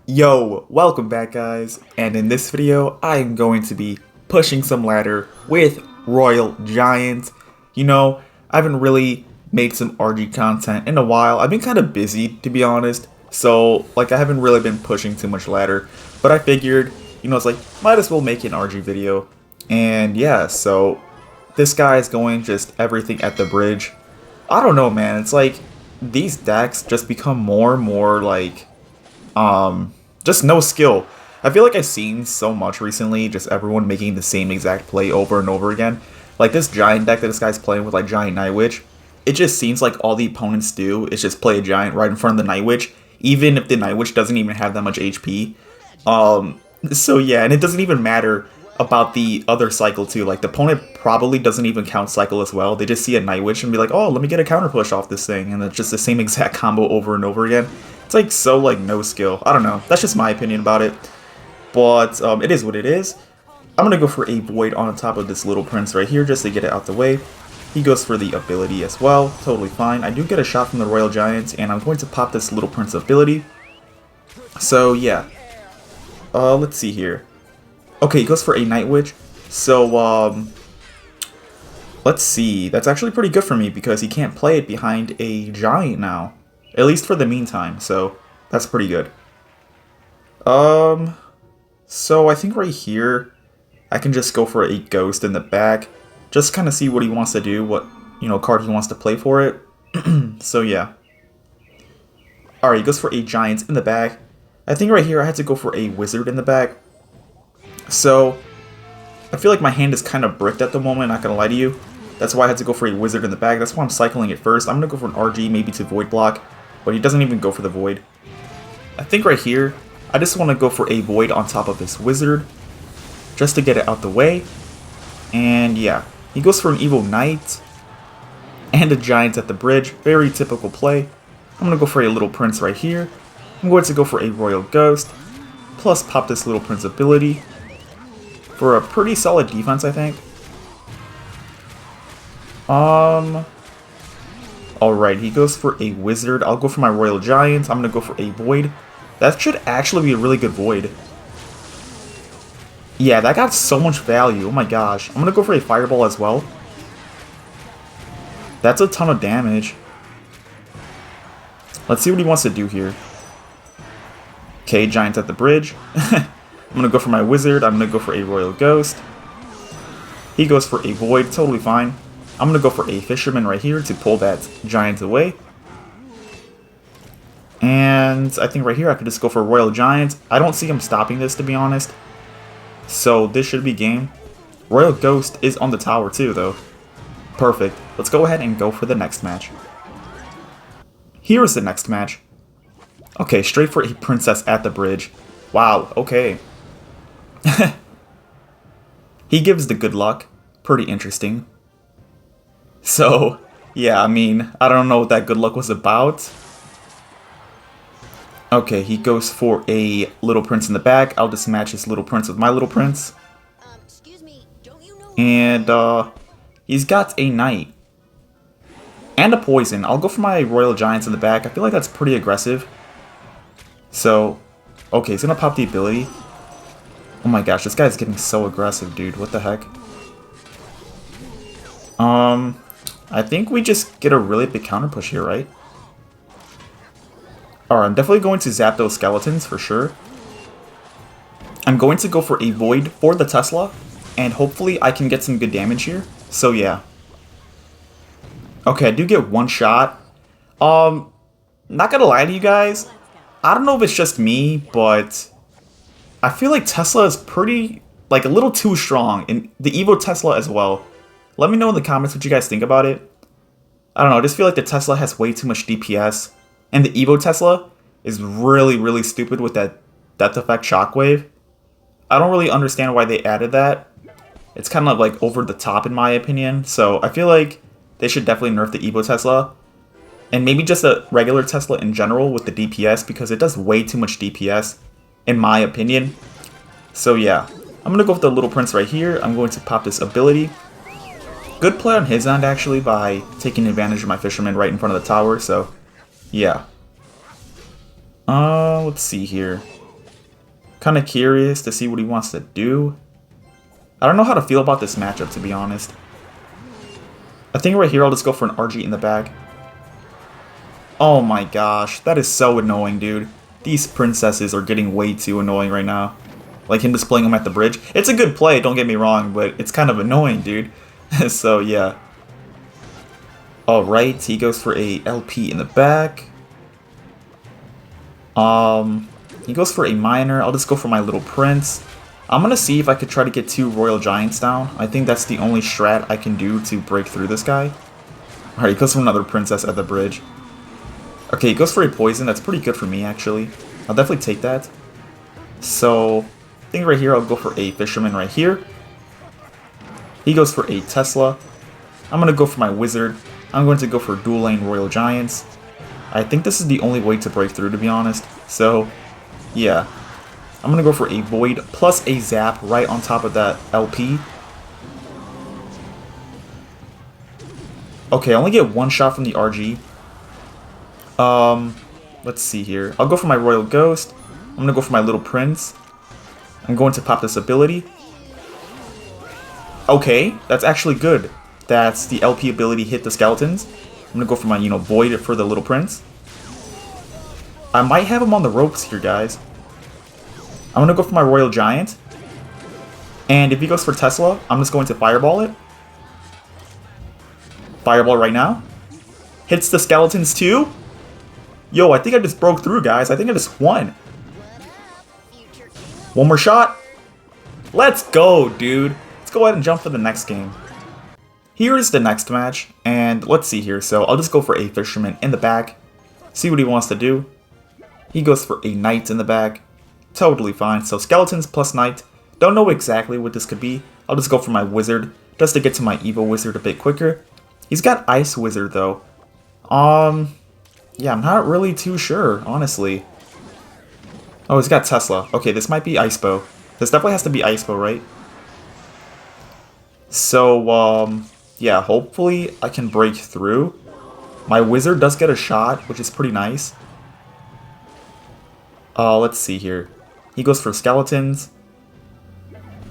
Yo, welcome back guys, and in this video I am going to be pushing some ladder with Royal Giant. I haven't really made some RG content in a while. I've been kind of busy, to be honest, so I haven't really been pushing too much ladder, but I figured, it's might as well make an RG video. And yeah, so this guy is going just everything at the bridge. I don't know, man, it's like these decks just become more and more just no skill. I feel like I've seen so much recently, just everyone making the same exact play over and over again. Like this giant deck that this guy's playing with, like Giant Night Witch, it just seems like all the opponents do is just play a giant right in front of the Night Witch, even if the Night Witch doesn't even have that much HP. So yeah, and it doesn't even matter about the other cycle too. Like the opponent probably doesn't even count cycle as well. They just see a Night Witch and be like, oh, let me get a counter push off this thing, and it's just the same exact combo over and over again. It's like so no skill. I don't know. That's just my opinion about it. But it is what it is. I'm gonna go for a Void on top of this little prince right here just to get it out the way. He goes for the ability as well. Totally fine. I do get a shot from the Royal Giant, and I'm going to pop this little prince ability. So yeah. Let's see here. Okay, he goes for a Night Witch. So let's see. That's actually pretty good for me because he can't play it behind a giant now. At least for the meantime, so that's pretty good. So I think right here, I can just go for a Ghost in the back. Just kind of see what he wants to do, what, card he wants to play for it. So yeah. Alright, he goes for a Giant in the back. I think right here I had to go for a Wizard in the back. So, I feel like my hand is kind of bricked at the moment, not gonna lie to you. That's why I had to go for a Wizard in the back. That's why I'm cycling it first. I'm gonna go for an RG, maybe to Void block. But he doesn't even go for the Void. I think right here, I just want to go for a Void on top of this Wizard, just to get it out the way. And yeah, he goes for an Evil Knight, and a Giant at the bridge, very typical play. I'm going to go for a Little Prince right here. I'm going to go for a Royal Ghost, plus pop this Little Prince ability, for a pretty solid defense, I think. Alright, he goes for a Wizard. I'll go for my Royal Giant. I'm going to go for a Void. That should actually be a really good Void. Yeah, that got so much value. Oh my gosh. I'm going to go for a Fireball as well. That's a ton of damage. Let's see what he wants to do here. Okay, Giant at the bridge. I'm going to go for my Wizard. I'm going to go for a Royal Ghost. He goes for a Void. Totally fine. I'm going to go for a Fisherman right here to pull that Giant away. And I think right here I could just go for a Royal Giant. I don't see him stopping this, to be honest. So this should be game. Royal Ghost is on the tower too, though. Perfect. Let's go ahead and go for the next match. Here is the next match. Okay, straight for a Princess at the bridge. Wow, okay. He gives the good luck. Pretty interesting. So, yeah, I mean, I don't know what that good luck was about. Okay, he goes for a Little Prince in the back. I'll just match his Little Prince with my Little Prince. And, he's got a Knight. And a Poison. I'll go for my Royal Giants in the back. I feel like that's pretty aggressive. So, okay, he's gonna pop the ability. Oh my gosh, this guy's getting so aggressive, dude. What the heck? I think we just get a really big counter push here, right? Alright, I'm definitely going to zap those skeletons for sure. I'm going to go for a Void for the Tesla, and hopefully I can get some good damage here. So yeah. Okay, I do get one shot. Not gonna lie to you guys, I don't know if it's just me, but I feel like Tesla is pretty, a little too strong, and the Evo Tesla as well. Let me know in the comments what you guys think about it. I don't know, I just feel like the Tesla has way too much DPS. And the Evo Tesla is really stupid with that Death Effect Shockwave. I don't really understand why they added that. It's kind of over the top in my opinion. So I feel like they should definitely nerf the Evo Tesla. And maybe just a regular Tesla in general with the DPS, because it does way too much DPS in my opinion. So yeah, I'm going to go with the Little Prince right here. I'm going to pop this ability. Good play on his end, actually, by taking advantage of my Fisherman right in front of the tower, so yeah. Let's see here. Kind of curious to see what he wants to do. I don't know how to feel about this matchup, to be honest. I think right here I'll just go for an RG in the back. Oh my gosh, that is so annoying, dude. These princesses are getting way too annoying right now. Like him displaying them at the bridge. It's a good play, don't get me wrong, but it's kind of annoying, dude. So, yeah. Alright, he goes for a LP in the back. He goes for a minor. I'll just go for my little prince. I'm gonna see if I could try to get 2 royal giants down. I think that's the only strat I can do to break through this guy. Alright, he goes for another princess at the bridge. Okay, he goes for a poison. That's pretty good for me, actually. I'll definitely take that. So, I think right here I'll go for a fisherman right here. He goes for a Tesla. I'm gonna go for my wizard. I'm going to go for dual lane royal giants. I think this is the only way to break through, to be honest. So, yeah. I'm gonna go for a void plus a zap right on top of that LP. Okay, I only get 1 shot from the RG. Let's see here. I'll go for my royal ghost. I'm gonna go for my little prince. I'm going to pop this ability. Okay, that's actually good. That's the LP ability hit the skeletons. I'm gonna go for my, void for the little prince. I might have him on the ropes here, guys. I'm gonna go for my royal giant. And if he goes for Tesla, I'm just going to fireball it. Fireball right now. Hits the skeletons too. Yo, I think I just broke through, guys. I think I just won. One more shot. Let's go, dude. Let's go ahead and jump for the next game. Here is the next match, and let's see here. So I'll just go for a fisherman in the back. See what he wants to do. He goes for a knight in the back. Totally fine. So skeletons plus knight. Don't know exactly what this could be. I'll just go for my wizard, just to get to my evil wizard a bit quicker. He's got ice wizard, though. Yeah, I'm not really too sure, honestly. Oh, he's got Tesla. Okay, this might be Icepo. This definitely has to be Icepo, right? So, yeah, hopefully I can break through. My wizard does get a shot, which is pretty nice. Let's see here. He goes for skeletons.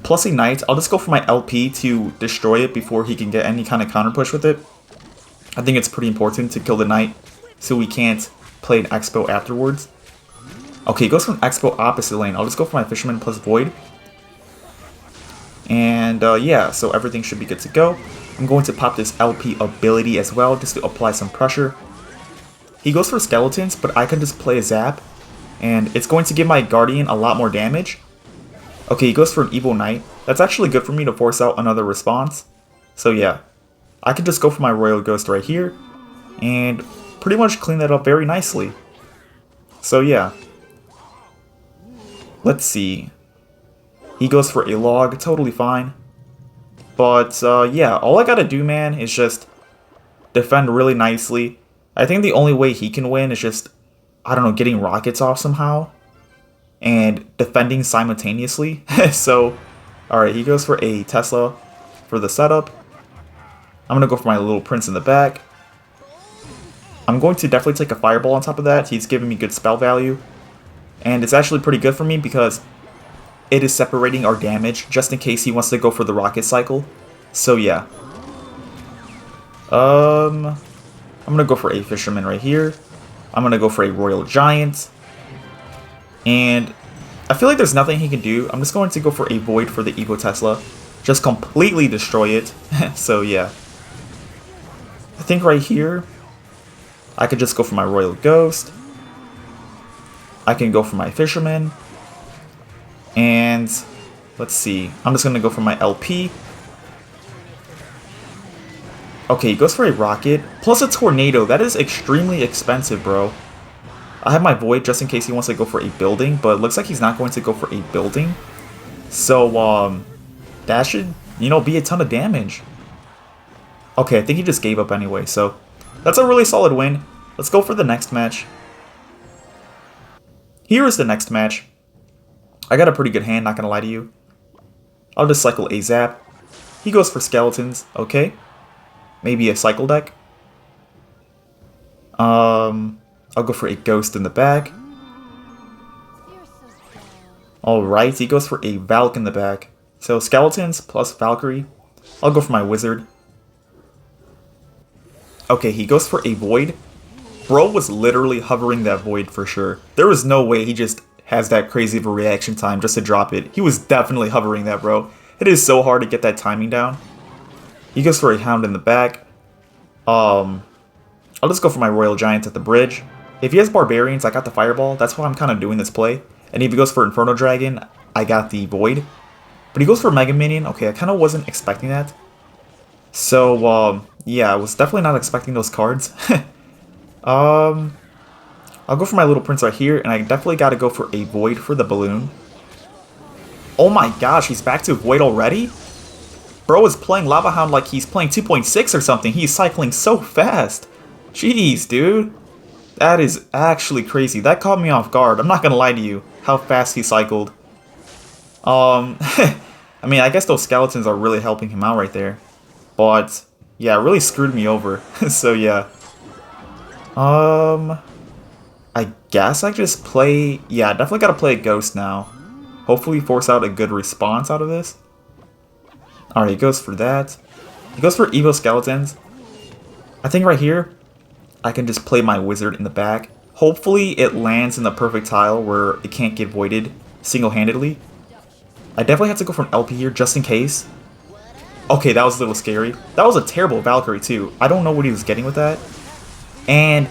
Plus a knight. I'll just go for my LP to destroy it before he can get any kind of counter push with it. I think it's pretty important to kill the knight so we can't play an Expo afterwards. Okay, he goes for an Expo opposite lane. I'll just go for my fisherman plus void. And yeah, so everything should be good to go. I'm going to pop this LP ability as well just to apply some pressure. He goes for skeletons, but I can just play a zap. And it's going to give my guardian a lot more damage. Okay, he goes for an evil knight. That's actually good for me to force out another response. So yeah, I can just go for my royal ghost right here. And pretty much clean that up very nicely. So yeah. Let's see. He goes for a log, totally fine. But yeah, all I gotta do, man, is just defend really nicely. I think the only way he can win is just, I don't know, getting rockets off somehow. And defending simultaneously. So, alright, he goes for a Tesla for the setup. I'm gonna go for my little prince in the back. I'm going to definitely take a fireball on top of that. He's giving me good spell value. And it's actually pretty good for me because it is separating our damage just in case he wants to go for the rocket cycle. So yeah. I'm gonna go for a fisherman right here. I'm gonna go for a royal giant. And I feel like there's nothing he can do. I'm just going to go for a void for the Evo Tesla. Just completely destroy it. So yeah. I think right here, I could just go for my royal ghost. I can go for my fisherman. And let's see. I'm just going to go for my LP. Okay, he goes for a rocket. Plus a tornado. That is extremely expensive, bro. I have my void just in case he wants to go for a building. But it looks like he's not going to go for a building. So, that should, be a ton of damage. Okay, I think he just gave up anyway. So, that's a really solid win. Let's go for the next match. Here is the next match. I got a pretty good hand, not gonna lie to you. I'll just cycle a zap. He goes for skeletons, okay. Maybe a cycle deck. I'll go for a ghost in the back. Alright, he goes for a Valk in the back. So Skeletons plus Valkyrie. I'll go for my Wizard. Okay, he goes for a Void. Bro was literally hovering that Void for sure. There was no way he just has that crazy of a reaction time just to drop it. He was definitely hovering that, bro. It is so hard to get that timing down. He goes for a Hound in the back. I'll just go for my Royal Giants at the bridge. If he has Barbarians, I got the Fireball. That's why I'm kind of doing this play. And if he goes for Inferno Dragon, I got the Void. But he goes for Mega Minion. Okay, I kind of wasn't expecting that. So, yeah, I was definitely not expecting those cards. I'll go for my Little Prince right here, and I definitely got to go for a Void for the Balloon. Oh my gosh, he's back to Void already? Bro is playing Lava Hound like he's playing 2.6 or something. He's cycling so fast. Jeez, dude. That is actually crazy. That caught me off guard. I'm not gonna lie to you, how fast he cycled. I mean, I guess those skeletons are really helping him out right there. But, yeah, it really screwed me over. So, yeah. I guess I just play... Yeah, definitely gotta play a Ghost now. Hopefully force out a good response out of this. Alright, he goes for that. He goes for Evo Skeletons. I think right here, I can just play my Wizard in the back. Hopefully it lands in the perfect tile where it can't get voided single-handedly. I definitely have to go for an LP here just in case. Okay, that was a little scary. That was a terrible Valkyrie too. I don't know what he was getting with that. And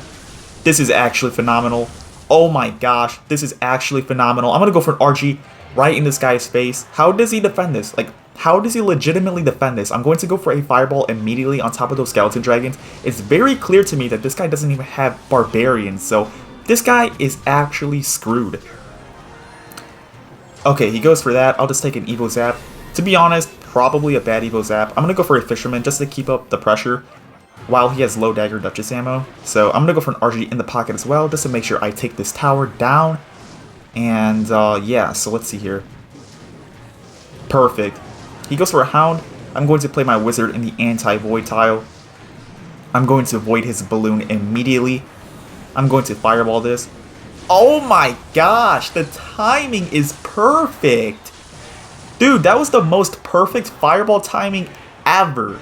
this is actually phenomenal. Oh my gosh, this is actually phenomenal. I'm going to go for an RG right in this guy's face. How does he defend this? Like, how does he legitimately defend this? I'm going to go for a Fireball immediately on top of those Skeleton Dragons. It's very clear to me that this guy doesn't even have Barbarians, so this guy is actually screwed. Okay, he goes for that. I'll just take an Evo Zap. To be honest, probably a bad Evo Zap. I'm going to go for a Fisherman just to keep up the pressure while he has low Dagger Duchess ammo. So I'm going to go for an RG in the pocket as well just to make sure I take this tower down. And yeah, so let's see here. Perfect. He goes for a Hound. I'm going to play my Wizard in the anti-Void tile. I'm going to void his Balloon immediately. I'm going to Fireball this. Oh my gosh, the timing is perfect. Dude, that was the most perfect Fireball timing ever.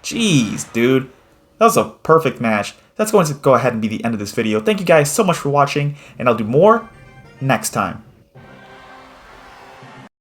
Jeez, dude. That was a perfect match. That's going to go ahead and be the end of this video. Thank you guys so much for watching, and I'll do more next time.